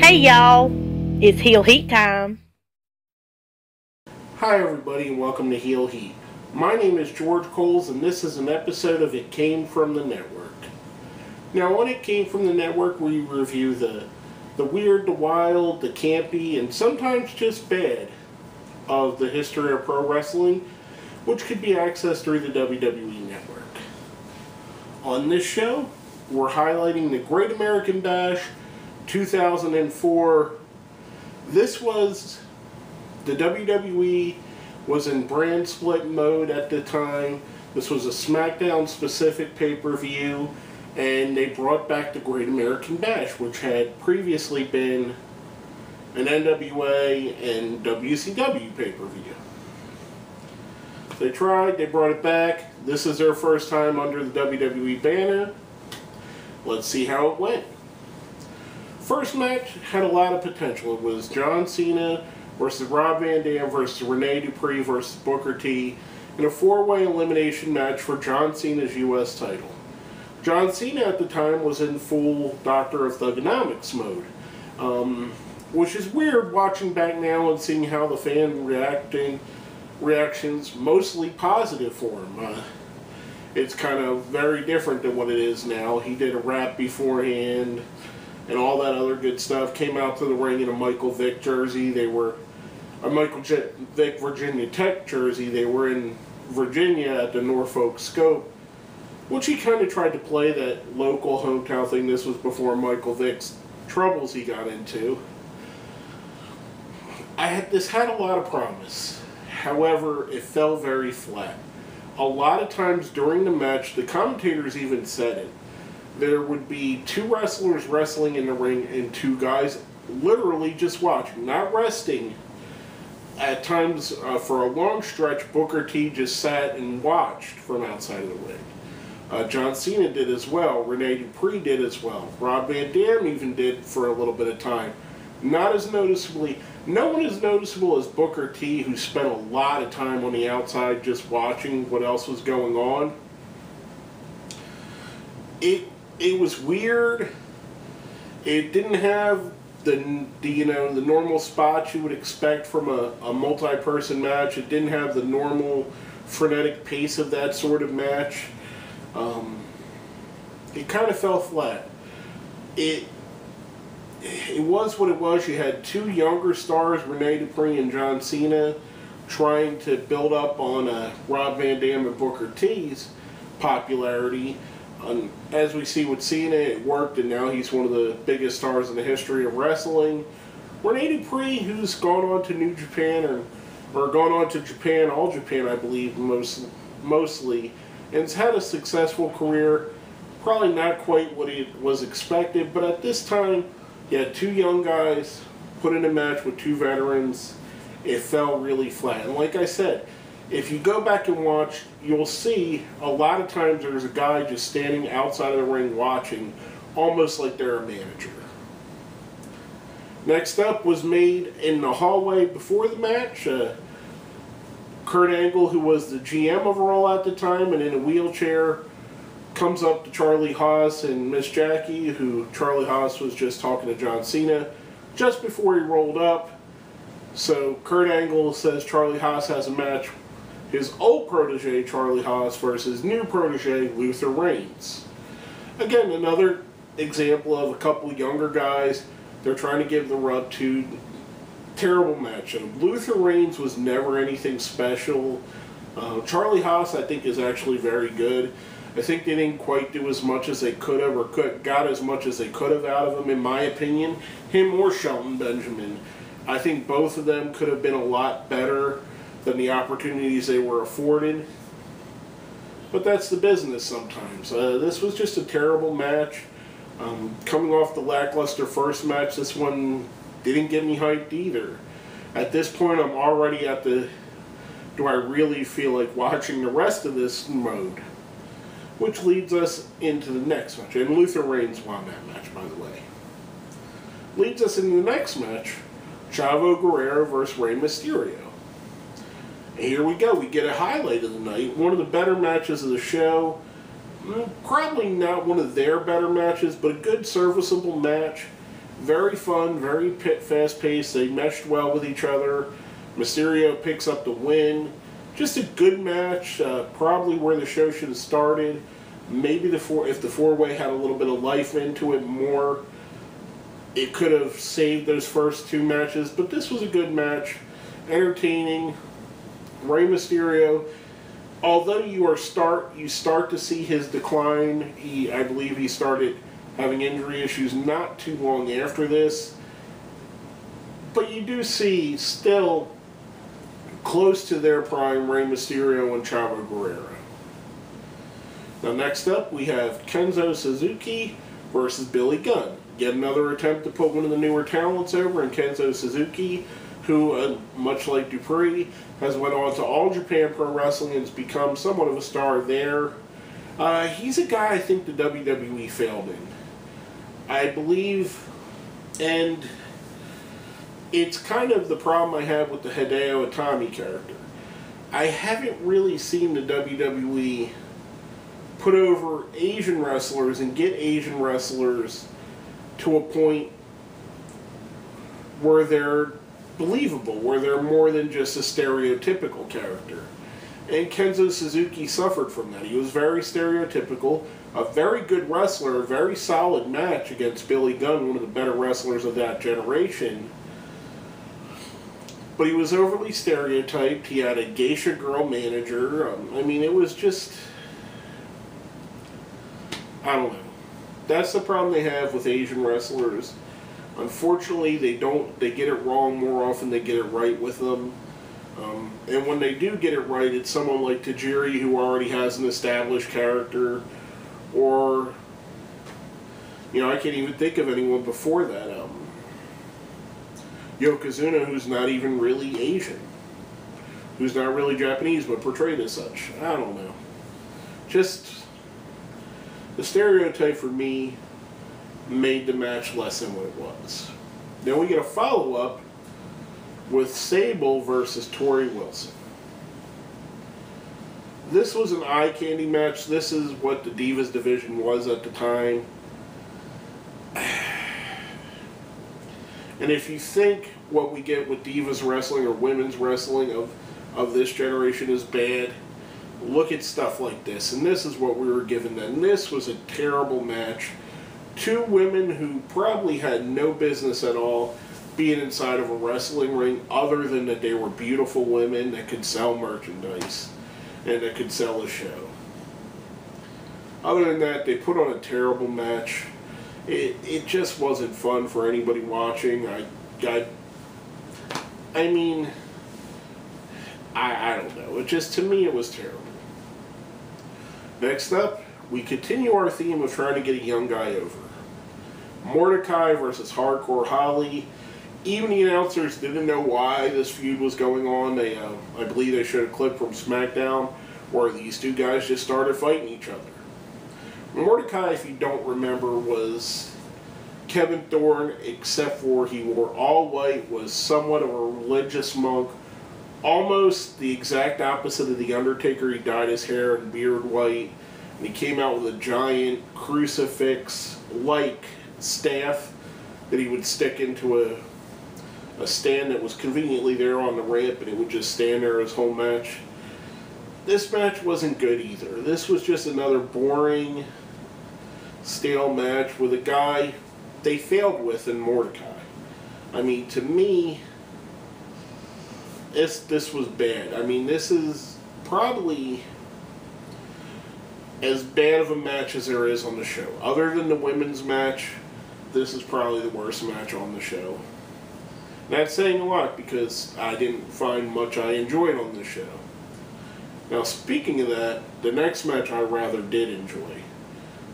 Hey y'all, it's Heel Heat time. Hi everybody and welcome to Heel Heat. My name is George Coles and this is an episode of It Came From the Network. Now on It Came From the Network we review the weird, the wild, the campy, and sometimes just bad of the history of pro wrestling, which could be accessed through the WWE Network. On this show, we're highlighting the Great American Bash 2004. This was, the WWE was in brand split mode at the time. This was a SmackDown specific pay-per-view, and they brought back the Great American Bash, which had previously been an NWA and WCW pay-per-view. They tried, they brought it back. This is their first time under the WWE banner. Let's see how it went. First match had a lot of potential. It was John Cena versus Rob Van Dam versus Rene Dupree versus Booker T in a four-way elimination match for John Cena's U.S. title. John Cena at the time was in full Doctor of Thugonomics mode, which is weird watching back now and seeing how the fan reactions mostly positive for him. It's kind of very different than what it is now. He did a rap beforehand and all that other good stuff. Came out to the ring in a Michael Vick jersey. They were a Michael Vick Virginia Tech jersey. They were in Virginia at the Norfolk Scope, which he kind of tried to play that local hometown thing. This was before Michael Vick's troubles he got into. This had a lot of promise. However, it fell very flat. A lot of times during the match, the commentators even said it, there would be two wrestlers wrestling in the ring and two guys literally just watching, not resting. At times, for a long stretch, Booker T just sat and watched from outside of the ring. John Cena did as well. Rene Dupree did as well. Rob Van Dam even did for a little bit of time. Not as noticeably. No one as noticeable as Booker T, who spent a lot of time on the outside just watching what else was going on. It was weird. It didn't have the normal spots you would expect from a multi-person match. It didn't have the normal frenetic pace of that sort of match. It kind of fell flat. It was what it was. You had two younger stars, Rene Dupree and John Cena, trying to build up on Rob Van Dam and Booker T's popularity. As we see with Cena, it worked, and now he's one of the biggest stars in the history of wrestling. Rene Dupree, who's gone on to New Japan, or gone on to Japan, All Japan, I believe, mostly, and has had a successful career. Probably not quite what it was expected, but at this time, you had two young guys put in a match with two veterans. It fell really flat. And like I said, if you go back and watch, you'll see a lot of times there's a guy just standing outside of the ring watching, almost like they're a manager. Next up was made in the hallway before the match. Kurt Angle, who was the GM of Raw at the time and in a wheelchair, comes up to Charlie Haas and Miss Jackie, who Charlie Haas was just talking to John Cena just before he rolled up. So Kurt Angle says Charlie Haas has a match, his old protege Charlie Haas versus new protege Luther Reigns. Again, another example of a couple younger guys they're trying to give the rub to. Terrible matchup. Luther Reigns was never anything special. Charlie Haas, I think, is actually very good. I think they didn't quite do as much as they could have, or got as much as they could have out of him, in my opinion. Him or Shelton Benjamin. I think both of them could have been a lot better than the opportunities they were afforded. But that's the business sometimes. This was just a terrible match. Coming off the lackluster first match, this one didn't get me hyped either. At this point, I'm already at the, do I really feel like watching the rest of this mode? Which leads us into the next match. And Luther Reigns won that match, by the way. Leads us into the next match, Chavo Guerrero versus Rey Mysterio. And here we go. We get a highlight of the night. One of the better matches of the show. Probably not one of their better matches, but a good serviceable match. Very fun, very fast-paced. They meshed well with each other. Mysterio picks up the win. Just a good match. Probably where the show should have started. Maybe if the four-way had a little bit of life into it more, it could have saved those first two matches. But this was a good match. Entertaining. Rey Mysterio, although you start to see his decline. I believe he started having injury issues not too long after this. But you do see still close to their prime Rey Mysterio and Chavo Guerrero. Now next up we have Kenzo Suzuki versus Billy Gunn. Yet another attempt to put one of the newer talents over in Kenzo Suzuki, who, much like Dupree, has went on to All Japan Pro Wrestling and has become somewhat of a star there. He's a guy I think the WWE failed in. I believe, and it's kind of the problem I have with the Hideo Itami character. I haven't really seen the WWE put over Asian wrestlers and get Asian wrestlers to a point where they're believable, where they're more than just a stereotypical character. And Kenzo Suzuki suffered from that. He was very stereotypical, a very good wrestler, a very solid match against Billy Gunn, one of the better wrestlers of that generation. But he was overly stereotyped. He had a geisha girl manager. I mean, it was just, I don't know. That's the problem they have with Asian wrestlers. Unfortunately, they get it wrong more often than they get it right with them. And when they do get it right, it's someone like Tajiri who already has an established character, or, you know, I can't even think of anyone before that. Yokozuna, who's not even really Asian, who's not really Japanese, but portrayed as such. I don't know. Just, the stereotype for me made the match less than what it was. Then we get a follow-up with Sable versus Tori Wilson. This was an eye candy match. This is what the Divas division was at the time. And if you think what we get with Divas wrestling or women's wrestling of this generation is bad, look at stuff like this. And this is what we were given then. This was a terrible match. Two women who probably had no business at all being inside of a wrestling ring, other than that they were beautiful women that could sell merchandise and that could sell a show. Other than that, they put on a terrible match. It just wasn't fun for anybody watching. I mean, I don't know. It just, to me, it was terrible. Next up, we continue our theme of trying to get a young guy over. Mordecai versus Hardcore Holly. Even the announcers didn't know why this feud was going on. I believe they showed a clip from SmackDown where these two guys just started fighting each other. Mordecai, if you don't remember, was Kevin Thorne, except for he wore all white, was somewhat of a religious monk, almost the exact opposite of The Undertaker. He dyed his hair and beard white, and he came out with a giant crucifix-like staff that he would stick into a stand that was conveniently there on the ramp, and it would just stand there his whole match. This match wasn't good either. This was just another boring, stale match with a guy they failed with in Mordecai. I mean, to me, this was bad. I mean, this is probably as bad of a match as there is on the show. Other than the women's match, this is probably the worst match on the show. That's saying a lot because I didn't find much I enjoyed on this show. Now, speaking of that, the next match I rather did enjoy.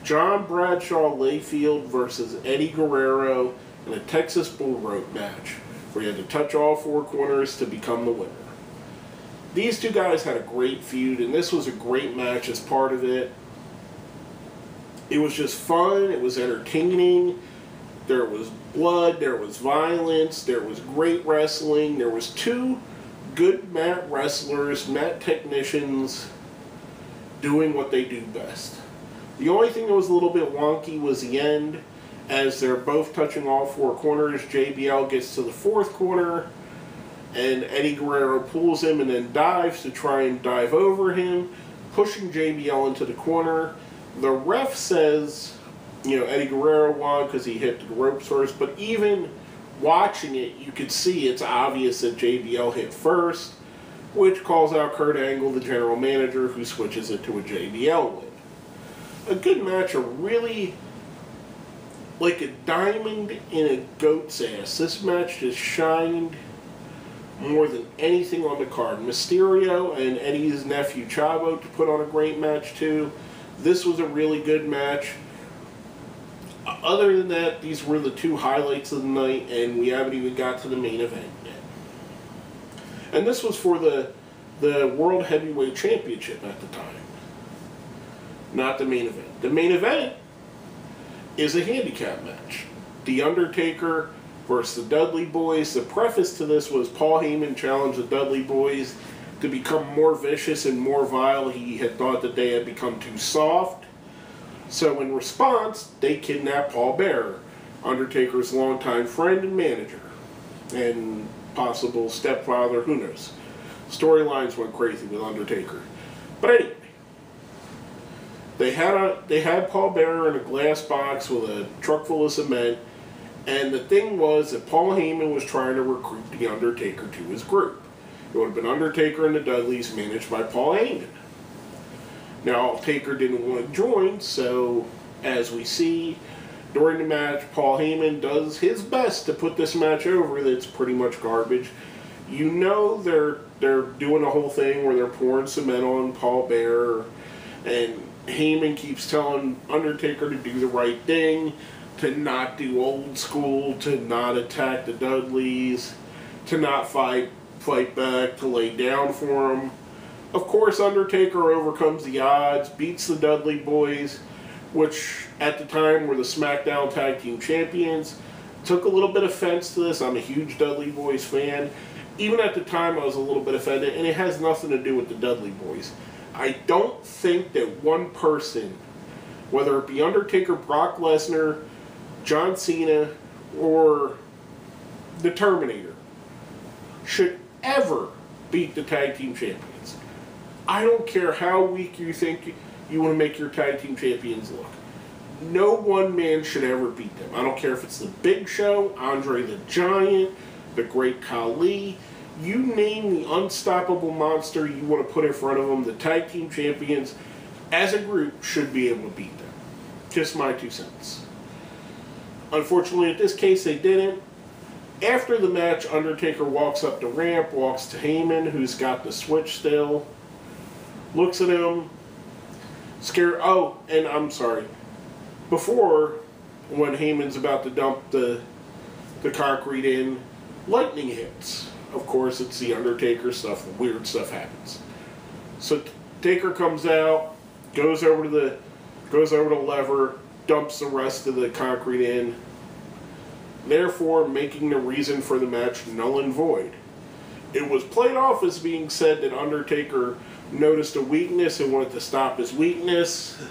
John Bradshaw Layfield versus Eddie Guerrero in a Texas Bull Rope match, where you had to touch all four corners to become the winner. These two guys had a great feud, and this was a great match as part of it. It was just fun, it was entertaining, there was blood, there was violence, there was great wrestling, there was two good mat wrestlers, mat technicians doing what they do best. The only thing that was a little bit wonky was the end, As they're both touching all four corners, JBL gets to the fourth corner, and Eddie Guerrero pulls him and then dives to try and dive over him, pushing JBL into the corner. The ref says, Eddie Guerrero won because he hit the ropes first, but even watching it, you could see it's obvious that JBL hit first, which calls out Kurt Angle, the general manager, who switches it to a JBL win. A good match, a really like a diamond in a goat's ass. This match just shined more than anything on the card. Mysterio and Eddie's nephew Chavo to put on a great match too. This was a really good match. Other than that, these were the two highlights of the night, and we haven't even got to the main event yet. And this was for the World Heavyweight Championship at the time. Not the main event. The main event is a handicap match. The Undertaker versus the Dudley Boys. The preface to this was Paul Heyman challenged the Dudley Boys to become more vicious and more vile. He had thought that they had become too soft. So in response, they kidnapped Paul Bearer, Undertaker's longtime friend and manager, and possible stepfather, who knows. Storylines went crazy with Undertaker. But anyway, they had Paul Bearer in a glass box with a truck full of cement, and the thing was that Paul Heyman was trying to recruit the Undertaker to his group. It would have been Undertaker and the Dudleys, managed by Paul Heyman. Now, Taker didn't want to join, so as we see during the match, Paul Heyman does his best to put this match over that's pretty much garbage. They're doing the whole thing where they're pouring cement on Paul Bearer, and Heyman keeps telling Undertaker to do the right thing, to not do old school, to not attack the Dudleys, to not fight back, to lay down for him. Of course, Undertaker overcomes the odds, beats the Dudley Boys, which at the time were the SmackDown Tag Team Champions. Took a little bit of offense to this. I'm a huge Dudley Boys fan. Even at the time, I was a little bit offended, and it has nothing to do with the Dudley Boys. I don't think that one person, whether it be Undertaker, Brock Lesnar, John Cena, or the Terminator, should ever beat the Tag Team Champions. I don't care how weak you think you want to make your Tag Team Champions look. No one man should ever beat them. I don't care if it's the Big Show, Andre the Giant, the Great Khali. You name the unstoppable monster you want to put in front of them, the Tag Team Champions, as a group, should be able to beat them. Just my 2 cents. Unfortunately, in this case, they didn't. After the match, Undertaker walks up the ramp, walks to Heyman, who's got the switch still, looks at him, scared. Oh, and I'm sorry. Before, when Heyman's about to dump the concrete in, lightning hits. Of course, it's the Undertaker stuff. Weird stuff happens. So Taker comes out, goes over the lever, dumps the rest of the concrete in, therefore making the reason for the match null and void. It was played off as being said that Undertaker noticed a weakness and wanted to stop his weakness.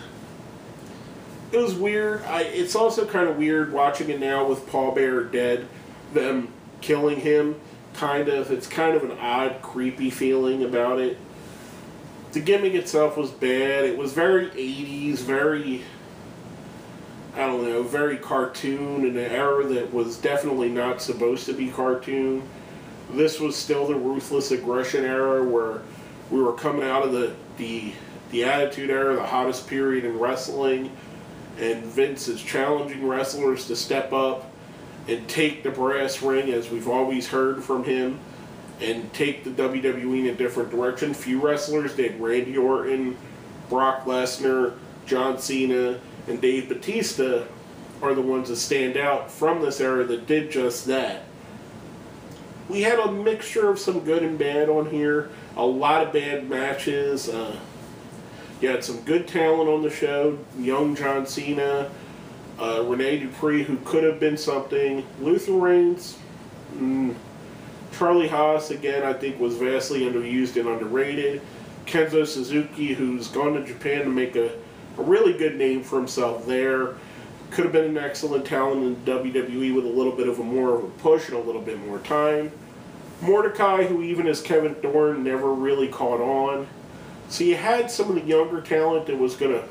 It was weird. It's also kind of weird watching it now with Paul Bearer dead, them killing him. It's kind of an odd, creepy feeling about it. The gimmick itself was bad. It was very 80s, very, very cartoon in an era that was definitely not supposed to be cartoon. This was still the ruthless aggression era where we were coming out of the Attitude Era, the hottest period in wrestling, and Vince is challenging wrestlers to step up and take the brass ring, as we've always heard from him, and take the WWE in a different direction. Few wrestlers did. Randy Orton, Brock Lesnar, John Cena, and Dave Bautista are the ones that stand out from this era that did just that. We had a mixture of some good and bad on here. A lot of bad matches. You had some good talent on the show. Young John Cena, Rene Dupree, who could have been something. Luther Reigns, Charlie Haas, again, I think was vastly underused and underrated. Kenzo Suzuki, who's gone to Japan to make a really good name for himself there. Could have been an excellent talent in WWE with a little bit of more of a push and a little bit more time. Mordecai, who even as Kevin Thorne never really caught on. So you had some of the younger talent that was going to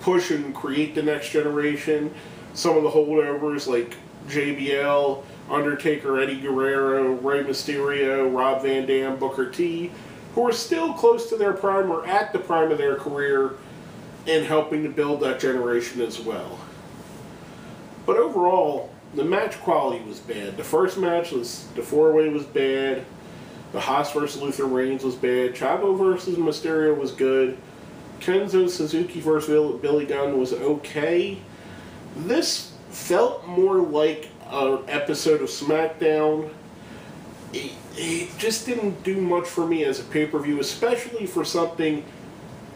push and create the next generation. Some of the holdovers like JBL, Undertaker, Eddie Guerrero, Rey Mysterio, Rob Van Dam, Booker T, who are still close to their prime or at the prime of their career and helping to build that generation as well. But overall, the match quality was bad. The first match was, the four-way was bad. The Haas versus Luther Reigns was bad. Chavo versus Mysterio was good. Kenzo Suzuki versus Billy Gunn was okay. This felt more like an episode of SmackDown. It just didn't do much for me as a pay-per-view, especially for something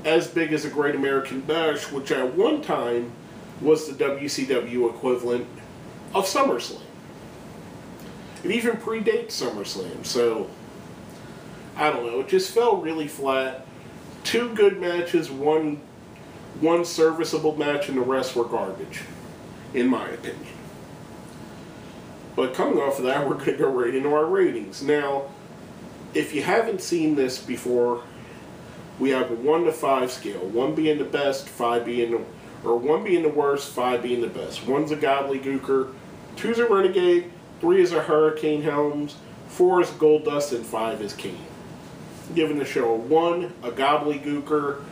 as big as a Great American Bash, which at one time was the WCW equivalent of SummerSlam. It even predates SummerSlam, so I don't know, it just felt really flat. Two good matches, one serviceable match, and the rest were garbage, in my opinion. But coming off of that, we're going to go right into our ratings. Now, if you haven't seen this before, we have a 1 to 5 scale. 1 being the best, 1 being the worst, 5 being the best. 1's a gobbledygooker, 2's a renegade, 3 is a Hurricane Helms, 4 is Goldust, and 5 is Kane. Giving the show a 1, a gobbledygooker,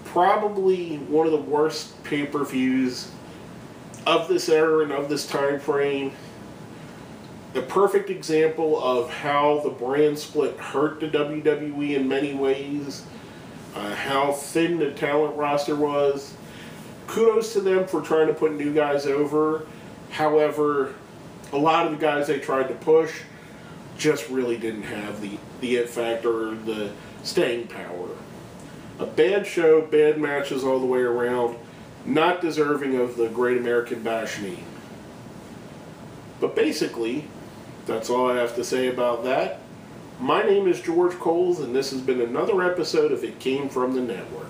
probably one of the worst pay-per-views of this era and of this time frame. The perfect example of how the brand split hurt the WWE in many ways. How thin the talent roster was. Kudos to them for trying to put new guys over. However, a lot of the guys they tried to push just really didn't have the it factor or the staying power. A bad show, bad matches all the way around. Not deserving of the Great American Bash name. But basically, that's all I have to say about that. My name is George Coles, and this has been another episode of It Came From the Network.